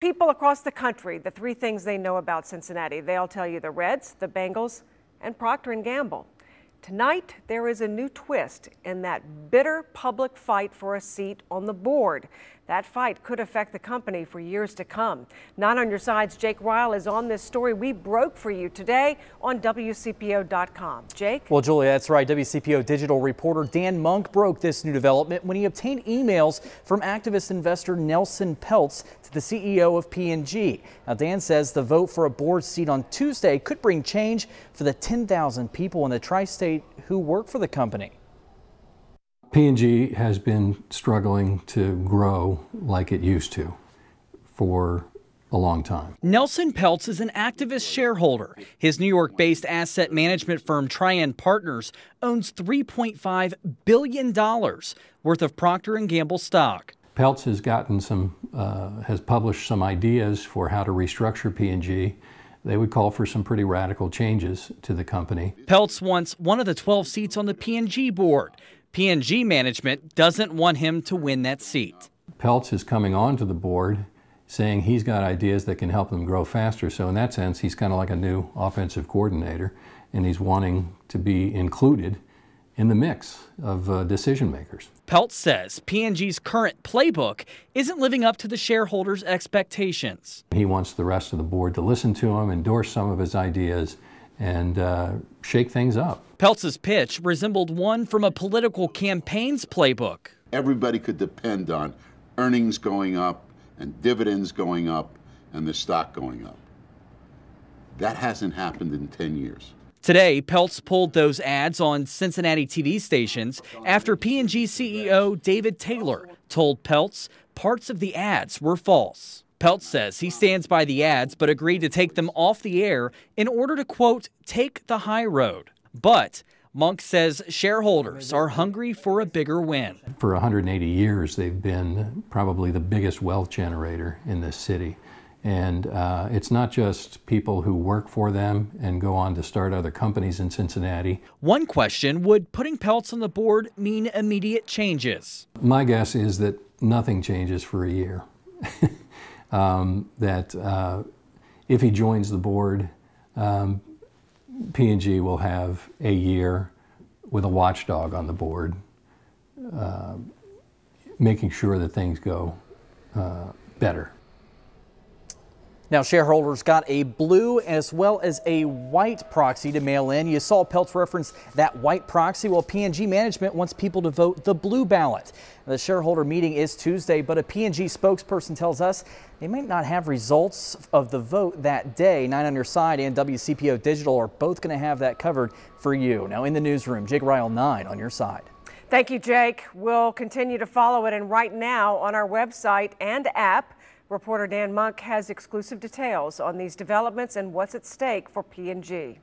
people across the country the three things they know about Cincinnati. They'll tell you the Reds, the Bengals, and Procter & Gamble. Tonight, there is a new twist in that bitter public fight for a seat on the board. That fight could affect the company for years to come. Not on your sides, Jake Ryle is on this story we broke for you today on WCPO.com. Jake? Well, Julia, that's right. WCPO digital reporter Dan Monk broke this new development when he obtained emails from activist investor Nelson Peltz to the CEO of P&G. Now, Dan says the vote for a board seat on Tuesday could bring change for the 10,000 people in the tri-state who work for the company. P&G has been struggling to grow like it used to for a long time. Nelson Peltz is an activist shareholder. His New York-based asset management firm Trian Partners owns $3.5 billion worth of Procter & Gamble stock. Peltz has gotten has published some ideas for how to restructure P&G. They would call for some pretty radical changes to the company. Peltz wants one of the 12 seats on the P&G board. P&G management doesn't want him to win that seat. Peltz is coming onto the board saying he's got ideas that can help them grow faster. So in that sense, he's kind of like a new offensive coordinator, and he's wanting to be included in the mix of decision makers. Peltz says P&G's current playbook isn't living up to the shareholders' expectations. He wants the rest of the board to listen to him, endorse some of his ideas, and shake things up. Peltz's pitch resembled one from a political campaign's playbook. Everybody could depend on earnings going up and dividends going up and the stock going up. That hasn't happened in 10 years. Today, Peltz pulled those ads on Cincinnati TV stations after P&G CEO David Taylor told Peltz parts of the ads were false. Peltz says he stands by the ads but agreed to take them off the air in order to, quote, take the high road. But Monk says shareholders are hungry for a bigger win. For 180 years, they've been probably the biggest wealth generator in this city. And it's not just people who work for them and go on to start other companies in Cincinnati. One question, would putting Peltz on the board mean immediate changes? My guess is that nothing changes for a year. If he joins the board, P&G will have a year with a watchdog on the board, making sure that things go better. Now, shareholders got a blue as well as a white proxy to mail in. You saw Peltz reference that white proxy. Well, P&G management wants people to vote the blue ballot. The shareholder meeting is Tuesday, but a P&G spokesperson tells us they might not have results of the vote that day. 9 on Your Side and WCPO Digital are both going to have that covered for you. Now, in the newsroom, Jake Ryle, 9 on Your Side. Thank you, Jake. We'll continue to follow it, and right now on our website and app, reporter Dan Monk has exclusive details on these developments and what's at stake for P&G.